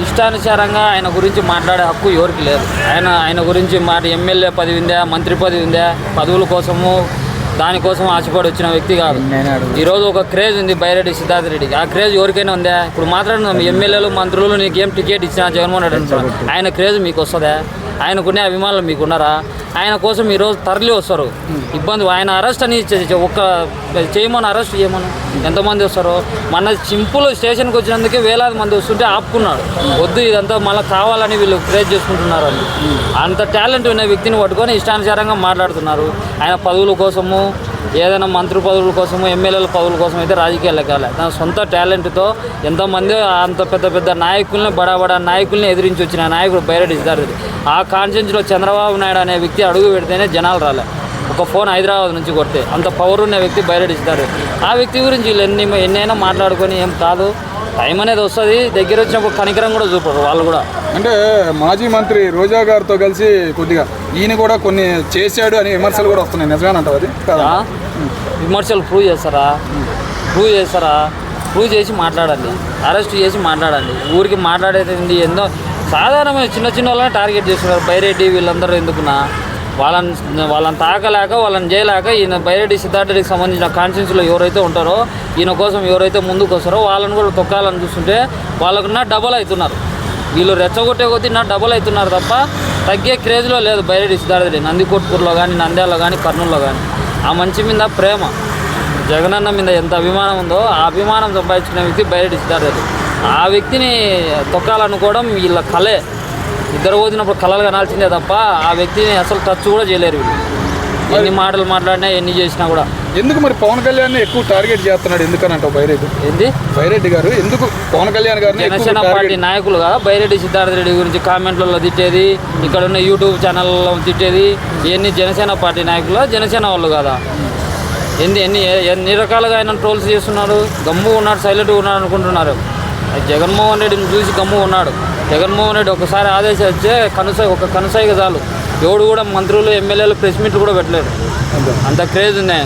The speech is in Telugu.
ఇష్టానుసారంగా ఆయన గురించి మాట్లాడే హక్కు ఎవరికి లేదు. ఆయన గురించి ఎమ్మెల్యే పదవి ఉందా, మంత్రి పదవి ఉందా, పదవుల కోసము దానికోసం ఆశపడి వచ్చిన వ్యక్తి కాదు. ఈరోజు ఒక క్రేజ్ ఉంది బైరెడ్డి సిద్ధార్థ రెడ్డికి. ఆ క్రేజ్ ఎవరికైనా ఉందా? ఇప్పుడు మాట్లాడుతున్నాం ఎమ్మెల్యేలు మంత్రులు నీకేం టికెట్ ఇచ్చినా జగన్మోహన్ రెడ్డి అంటారు. ఆయన క్రేజ్ మీకు వస్తుందా? ఆయనకునే అభిమానులు మీకున్నారా? ఆయన కోసం ఈరోజు తరలి వస్తారు. ఇబ్బంది ఆయన అరెస్ట్ అని ఒక్క చేయమని అరెస్ట్ చేయమను ఎంతమంది వస్తారు? మన సింపుల్ స్టేషన్కి వచ్చినందుకే వేలాది మంది వస్తుంటే ఆపుకున్నాడు. వద్దు ఇదంతా మళ్ళీ కావాలని వీళ్ళు క్రియేట్ చేసుకుంటున్నారు అని. అంత టాలెంట్ ఉన్న వ్యక్తిని పట్టుకొని ఇష్టానుసారంగా మాట్లాడుతున్నారు. ఆయన పదవుల కోసము, ఏదైనా మంత్రి పదవుల కోసము, ఎమ్మెల్యేల పదవుల కోసం అయితే రాజకీయాలకు వెళ్ళాలి. తన సొంత టాలెంట్తో ఎంతోమంది అంత పెద్ద పెద్ద నాయకుల్ని, బడా నాయకుల్ని ఎదిరించి వచ్చిన నాయకుడు బైరెడ్డి సిద్ధార్థ రెడ్డి. ఆ కాన్స్టిట్యూన్సీలో చంద్రబాబు నాయుడు అనే వ్యక్తి అడుగు పెడితేనే జనాలు రాలే. ఒక ఫోన్ హైదరాబాద్ నుంచి కొడితే అంత పవర్ ఉన్న వ్యక్తి బైరెడ్డి సిద్ధార్థ రెడ్డి. ఆ వ్యక్తి గురించి వీళ్ళు ఎన్నైనా మాట్లాడుకొని ఏం కాదు. టైం అనేది వస్తుంది. దగ్గర వచ్చినప్పుడు కనికరం కూడా చూపరు వాళ్ళు కూడా. అంటే మాజీ మంత్రి రోజా గారితో కలిసి కొద్దిగా ఈయన కూడా కొన్ని చేశాడు అని విమర్శలు కూడా వస్తున్నాయి. నిజమేనంటావు అది? విమర్శలు ప్రూవ్ చేస్తారా? ప్రూవ్ చేసి మాట్లాడండి. అరెస్ట్ చేసి మాట్లాడండి. ఊరికి మాట్లాడేది ఏందో సాధారణమైన చిన్న వాళ్ళని టార్గెట్ చేస్తున్నారు. బైరెడ్డి వీళ్ళందరూ ఎందుకున్నా వాళ్ళని తాకలేక, వాళ్ళని చేయలేక ఈయన బైరెడ్డి సిద్ధార్థ రెడ్డికి సంబంధించిన కాన్స్టిట్యూన్సీలో ఎవరైతే ఉంటారో, ఈయన కోసం ఎవరైతే ముందుకు వస్తారో వాళ్ళని కూడా తొక్కాలని చూస్తుంటే వాళ్ళకున్న డబల్ అవుతున్నారు. వీళ్ళు రెచ్చగొట్టే కొద్దీ డబల్ అవుతున్నారు తప్ప తగ్గే క్రేజ్లో లేదు బైరెడ్డి సిద్ధార్థ రెడ్డి. నందికొట్కూరులో కానీ, నంద్యాలలో కానీ, కర్నూలులో కానీ ఆ మంచి మీద ప్రేమ, జగనన్న మీద ఎంత అభిమానం ఉందో ఆ అభిమానం సంపాదించుకునే వ్యక్తి బైరెడ్డి సిద్ధార్థ రెడ్డి. ఆ వ్యక్తిని తొక్కాలనుకోవడం వీళ్ళ కళే. ఇద్దరు పోతున్నప్పుడు కళలు కనాల్సిందే తప్ప ఆ వ్యక్తిని అసలు టచ్ కూడా చేయలేరు వీళ్ళు. ఎన్ని మాటలు మాట్లాడినా, ఎన్ని చేసినా కూడా. ఎందుకు మరి పవన్ కళ్యాణ్ ఎక్కువ టార్గెట్ చేస్తున్నాడు? ఎందుకనంటావు బైరెడ్డి గారు ఎందుకు పవన్ కళ్యాణ్ గారిని? జనసేన పార్టీ నాయకులు కదా బైరెడ్డి సిద్ధార్థ రెడ్డి గురించి కామెంట్లలో తిట్టేది, ఇక్కడ ఉన్న యూట్యూబ్ ఛానల్లో తిట్టేది. ఇవన్నీ జనసేన పార్టీ నాయకులు, జనసేన వాళ్ళు కదా. ఎన్ని రకాలుగా ఆయన ట్రోల్స్ చేస్తున్నారు. గమ్ము ఉన్నాడు, సైలెంట్గా ఉన్నాడు అనుకుంటున్నారు. జగన్మోహన్ రెడ్డిని చూసి గమ్ము ఉన్నాడు. జగన్మోహన్ రెడ్డి ఒకసారి ఆదేశాలు ఇచ్చే ఒక కనుసైగ చాలు. ఎవడు కూడా మంత్రులు, ఎమ్మెల్యేలు ప్రెస్ మీట్లు కూడా పెట్టలేరు. అంత క్రేజ్ ఉన్నాయి.